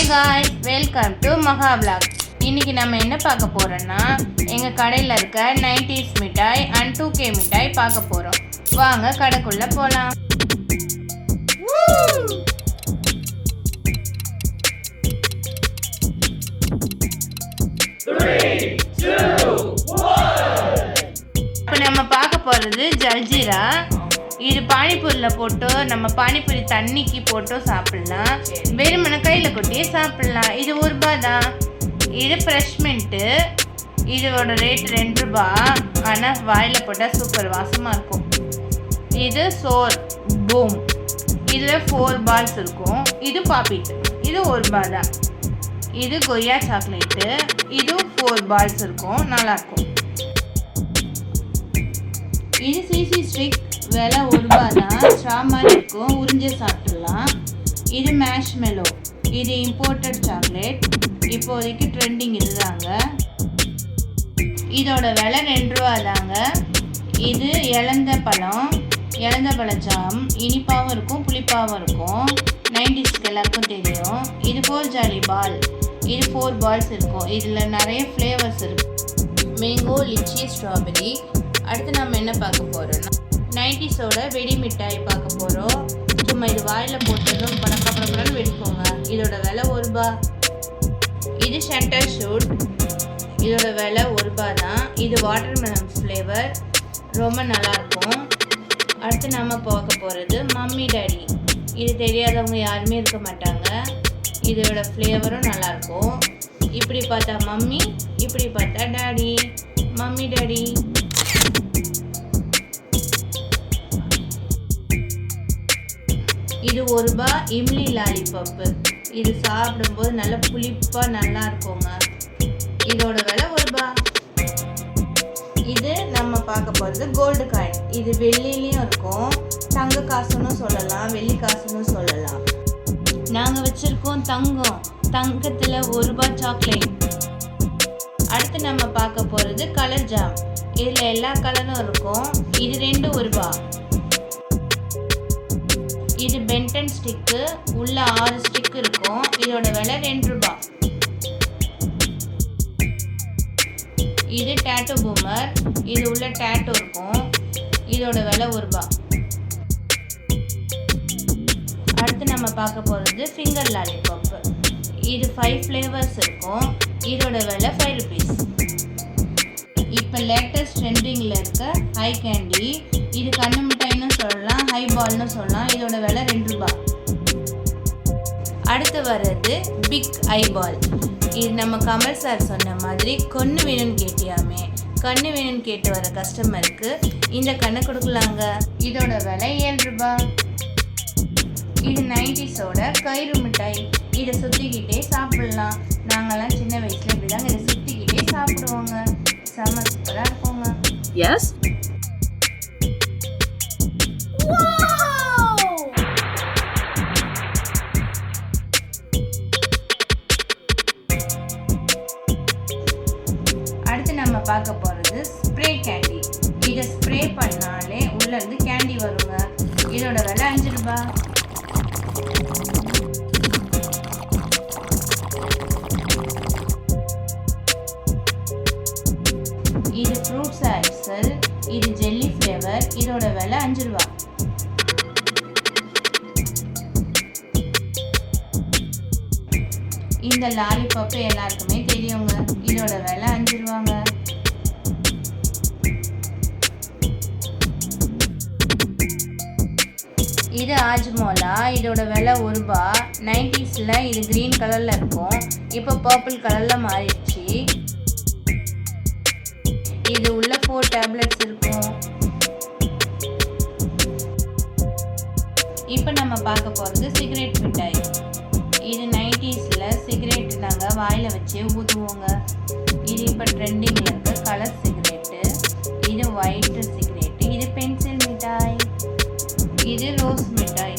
guys, welcome to Maha Vlog. இன்னைக்கு நம்ம என்ன பார்க்க போறோம்னா எங்க கடையில இருக்க 90s மிட்டாய் and 2K மிட்டாய் பார்க்க போறோம். வாங்க கடைக்குள்ள போலாம். இப்போ நம்ம பார்க்க போறது ஜல்ஜீரா. இது பானிபூரியில் போட்டு நம்ம பானிபூரி தண்ணிக்கு போட்டு சாப்பிடலாம், வெறுமனை கையில் கொட்டியே சாப்பிடலாம். இது ₹1 தான். இது ஃப்ரெஷ் மின்ட்டு. இதோட ரேட் ₹2, ஆனால் வாயில் போட்டால் சூப்பர் வாசமாக இருக்கும். இது சோர் பூம். இதில் 4 பால்ஸ் இருக்கும். இது பாப்பிட். இது ₹1 தான். இது கொய்யா சாக்லேட்டு. இது 4 பால்ஸ் இருக்கும், நல்லாயிருக்கும். இது சிசி ஸ்டிக், விலை ₹1 தான். ஸ்ட்ராமாரி இருக்கும், உறிஞ்சு சாப்பிடலாம். இது மேஷ்மெலோ. இது இம்போர்ட்டட் சாக்லேட். இப்போதைக்கு ட்ரெண்டிங் இதுதாங்க. இதோட விலை ₹2 தாங்க. இது இலந்த பழ ஜாம். இனிப்பாகவும் இருக்கும், புளிப்பாகவும் இருக்கும். 90ஸ்க்கு எல்லாருக்கும் தெரியும். இது 4 ஜாலி பால். இது 4 பால்ஸ் இருக்கும். இதில் நிறைய ஃப்ளேவர்ஸ் இருக்கு. Mango, lychee, strawberry. அடுத்து நம்ம என்ன பார்க்க போகிறோம்னா 90ஸோட வெடி மிட்டாய் பார்க்க போகிறோம். சும்மா இது வாயில் போட்டதும் படப்படப்படன்னு வெடிப்போங்க. இதோட விலை ₹1. இது ஷட்டர் ஷூட். இதோட விலை ₹1 தான். இது வாட்டர்மெலன் ஃப்ளேவர், ரொம்ப நல்லாயிருக்கும். அடுத்து நம்ம பார்க்க போகிறது மம்மி டாடி. இது தெரியாதவங்க யாருமே இருக்க மாட்டாங்க. இதோட ஃப்ளேவரும் நல்லாயிருக்கும். இப்படி பார்த்தா மம்மி, இப்படி பார்த்தா டாடி. Mummy daddy. இது ₹1 இம்லி லாலிபப்பு. இது சாப்பிடும்போது நல்ல புளிப்பாக நல்லா இருக்குங்க. இதோட விலை ₹1. இது நம்ம பார்க்க போகிறது கோல்டு காயின். இது வெள்ளிலையும் இருக்கும், தங்க காசுன்னு சொல்லலாம், வெள்ளி காசுன்னு சொல்லலாம். நாங்கள் வச்சுருக்கோம் தங்கம். தங்கத்தில் ₹1 சாக்லேட். அடுத்து நம்ம பார்க்க போகிறது கலர் ஜாம். இதில் எல்லா கலரும் இருக்கும். இது ₹1. இது பென்டன் ஸ்டிக்கு. உள்ள 6 ஸ்டிக் இருக்கும். இதோட விலை ₹2. இது டேட்டோ பூமர். இது உள்ள டேட்டோ இருக்கும். இதோட விலை ₹1. அடுத்து நம்ம பார்க்க போகிறது ஃபிங்கர் லாலிபாப். இது 5 ஃப்ளேவர்ஸ் இருக்கும். இதோட விலை ₹5. இப்போ லேட்டஸ்ட் ட்ரெண்டிங்கில் இருக்க ஹை கேண்டி. இது கண்ணு மிட்டாய்னு சொல்லலாம், ஹை பால்னு சொல்லலாம். இதோட விலை ₹2. அடுத்து வர்றது பிக் ஐ பால். இது நம்ம கமல் சார் சொன்ன மாதிரி கண்ணு வேணும்னு கேட்டியாமே, கண்ணு வேணும்னு கேட்டு வர கஸ்டமருக்கு இந்த கண்ணை கொடுக்கலாங்க. இதோட விலை ₹7. இது 90ஸோட கயிறு மிட்டாய். இதை சுற்றிக்கிட்டே சாப்பிடலாம். நாங்கள்லாம் சின்ன வயசில் இப்படி தாங்க இதை சுற்றிக்கிட்டே சாப்பிடுவோங்க. செம்ம சூப்பராக இருக்குங்க. எஸ். அடுத்து நம்ம பார்க்க போகிறது ஸ்ப்ரே கேண்டி. இதை ஸ்ப்ரே பண்ணாலே உள்ளேருந்து கேண்டி வருங்க. இதோட விலை ₹5. இது ஃப்ரூட்ஸ் ஐசல். இது ஜெல்லி ஃப்ளேவர். இதோட விலை ₹5. இந்த லாலிபாப்பு எல்லாருக்குமே தெரியுங்க. இதோட விலை ₹5. இது ஆஜ்மோலா. இதோட விலை ₹1. 90ஸ்ல இது கிரீன் கலர்ல இருக்கும். இப்போ பர்பிள் கலர்ல மாறிடுச்சு. இது உள்ள 4 டேப்லெட்ஸ் இருக்கும். இப்போ நம்ம பார்க்க போகிறது சிகரெட் மிட்டாய். இது 90ஸ்ல சிகரெட் நாங்கள் வாயில் வச்சே ஊதுவோங்க. இது இப்போ ட்ரெண்டிங்கில் இருக்க கலர் சிகரெட்டு. இது ஒயிட் சிகரெட்டு. இது பென்சில் மிட்டாய். இது ரோஸ் மிட்டாய்.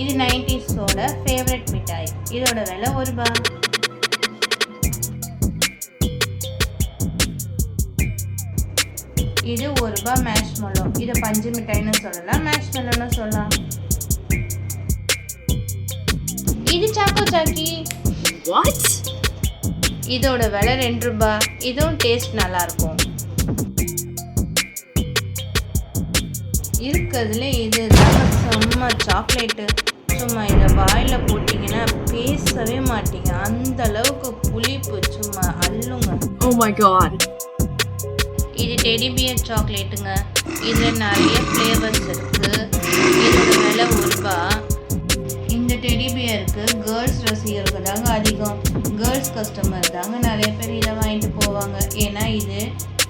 இது 90ஸோட ஃபேவரட் மிட்டாய். இதோட விலை ₹1. இது ₹1 மேஷ்மெலோ. இதை பஞ்சு மிட்டாய்னு சொல்லலாம், மேஷ்மெலோன்னு சொல்லலாம். இது சாக்கோ சாக்கி. What? இதோட விலை 2 ரூபாய். இதுவும் டேஸ்ட் நல்லா இருக்கும். இருக்கிறதுல இது செம்ம சாக்லேட்டு. சும்மா இதை வாயில் போட்டிங்கன்னா பேசவே மாட்டீங்க, அந்த அளவுக்கு புளிப்பு, சும்மா அள்ளுங்க. Oh my god. இது டெடி பியர் சாக்லேட்டுங்க. இதில் நிறைய ஃப்ளேவர்ஸ் இருக்குது. இதோட விலை 1 ரூபாய். இந்த டெடி பியருக்கு கேர்ள்ஸ் ரசிகர்கள் தாங்க அதிகம். கேர்ள்ஸ் கஸ்டமர் தாங்க நிறைய பேர் இதை வாங்கிட்டு போவாங்க. ஏன்னா இது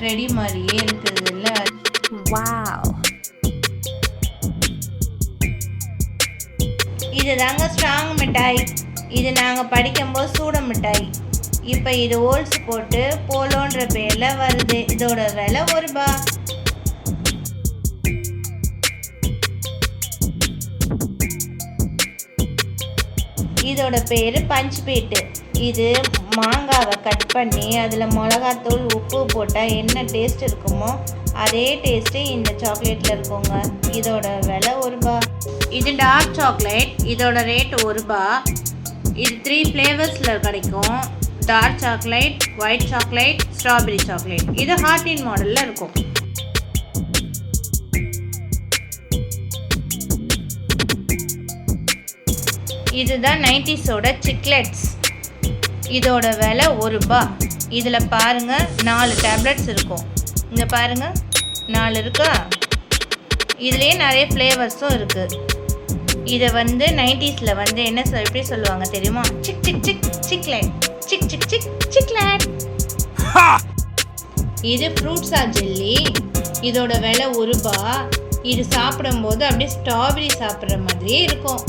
டெடி மாதிரியே இருக்குது இல்லை. Wow. இது தாங்க ஸ்ட்ராங் மிட்டாய். இது நாங்கள் படிக்கும்போது சூட மிட்டாய். இப்போ இது ஹோல்ஸ் போட்டு போலோன்ற பேரில் வருது. இதோட விலை 1 ரூபாய். இதோட பேர் பஞ்ச் பீட்டு. இது மாங்காவை கட் பண்ணி அதில் மிளகாத்தூள் உப்பு போட்டால் என்ன டேஸ்ட் இருக்குமோ அதே டேஸ்ட்டு இந்த சாக்லேட்டில் இருக்குங்க. இதோட விலை 1 ரூபாய். இது டார்க் சாக்லேட். இதோட ரேட் 1 ரூபாய். இது 3 ஃப்ளேவர்ஸில் கிடைக்கும். Dark chocolate, white chocolate, strawberry chocolate. இது ஹார்டின் மாடலில் இருக்கும். இதுதான் 90s சிக்லெட்ஸ். இதோட விலை 1 ரூபாய். இதில் பாருங்கள் 4 டேப்லெட்ஸ் இருக்கும். இங்கே பாருங்கள் 4 இருக்கா. இதுலேயே நிறைய ஃப்ளேவர்ஸும் இருக்குது. இதை 90s என்ன எப்படி சொல்லுவாங்க தெரியுமா? Sick sick sick cichlid, sick sick sick cichlid. இது ஃப்ரூட்ஸா ஜெல்லி. இதோட விலை 1 ரூபாய். இது சாப்பிடும்போது அப்படியே ஸ்ட்ராபெரி சாப்பிட்ற மாதிரியே இருக்கும்.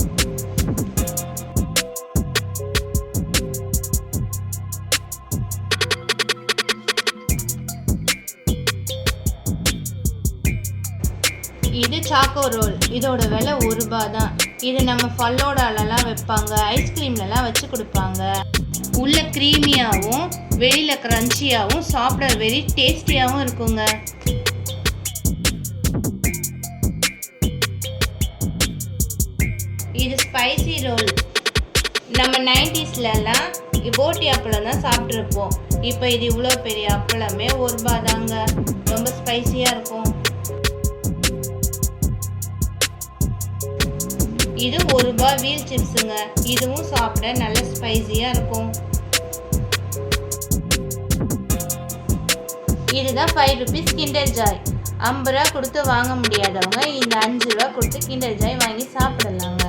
இது சாக்கோ ரோல். இதோட விலை 1 ரூபாய் தான். இது நம்ம ஃபல்லோடாலலாம் வைப்பாங்க, ஐஸ்கிரீம்லலாம் வச்சு கொடுப்பாங்க. உள்ள க்ரீமியாகவும் வெளியில் க்ரன்ச்சியாகவும் சாப்பிட வெரி டேஸ்டியாகவும் இருக்குங்க. இது ஸ்பைசி ரோல். நம்ம 90sலலாம் போட்டி அப்பளம் தான் சாப்பிட்ருப்போம். இப்போ இது இவ்வளோ பெரிய அப்பளமே 1 ரூபாய் தாங்க. ரொம்ப ஸ்பைசியாக இருக்கும். இது 1 ரூபாய் வீல் சிப்ஸுங்க. இதுவும் சாப்பிட நல்ல ஸ்பைசியாக இருக்கும். இதுதான் 5 ரூபீஸ் கிண்டர் ஜாய். 50 ரூபா கொடுத்து வாங்க முடியாதவங்க இந்த 5 ரூபா கொடுத்து கிண்டர் ஜாய் வாங்கி சாப்பிடலாங்க.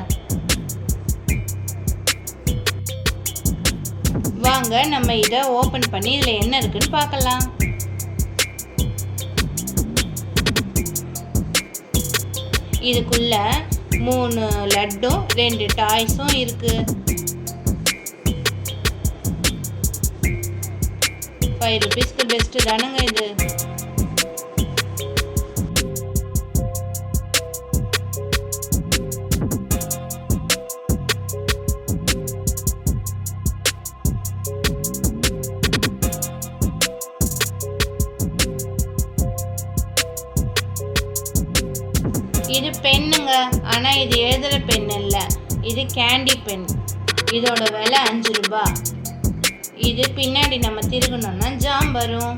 வாங்க நம்ம இதை ஓப்பன் பண்ணி இதில் என்ன இருக்குன்னு பார்க்கலாம். இதுக்குள்ள 3 லட்டும் 2 டாய்ஸும் இருக்கு. 5 ரூபீஸ்க்கு பெஸ்ட்டு தானுங்க இது. இது பெண்ணுங்க. ஆனால் இது எழுதுகிற பென் இல்லை, இது கேண்டி பென். இதோட விலை 5 ரூபாய். இது பின்னாடி நம்ம திருகணும்னா ஜாம் வரும்.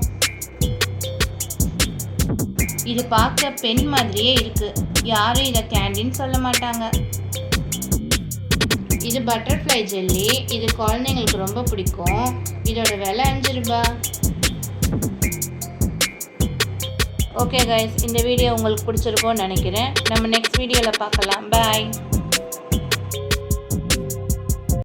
இது பார்க்க பென் மாதிரியே இருக்கு. யாரும் இதை கேண்டின்னு சொல்ல மாட்டாங்க. இது பட்டர்ஃப்ளை ஜெல்லி. இது குழந்தைங்களுக்கு ரொம்ப பிடிக்கும். இதோட விலை 5 ரூபாய். ஓகே கைஸ், இந்த வீடியோ உங்களுக்கு பிடிச்சிருக்கோன்னு நினைக்கிறேன். நம்ம நெக்ஸ்ட் வீடியோவில் பார்க்கலாம். பாய்.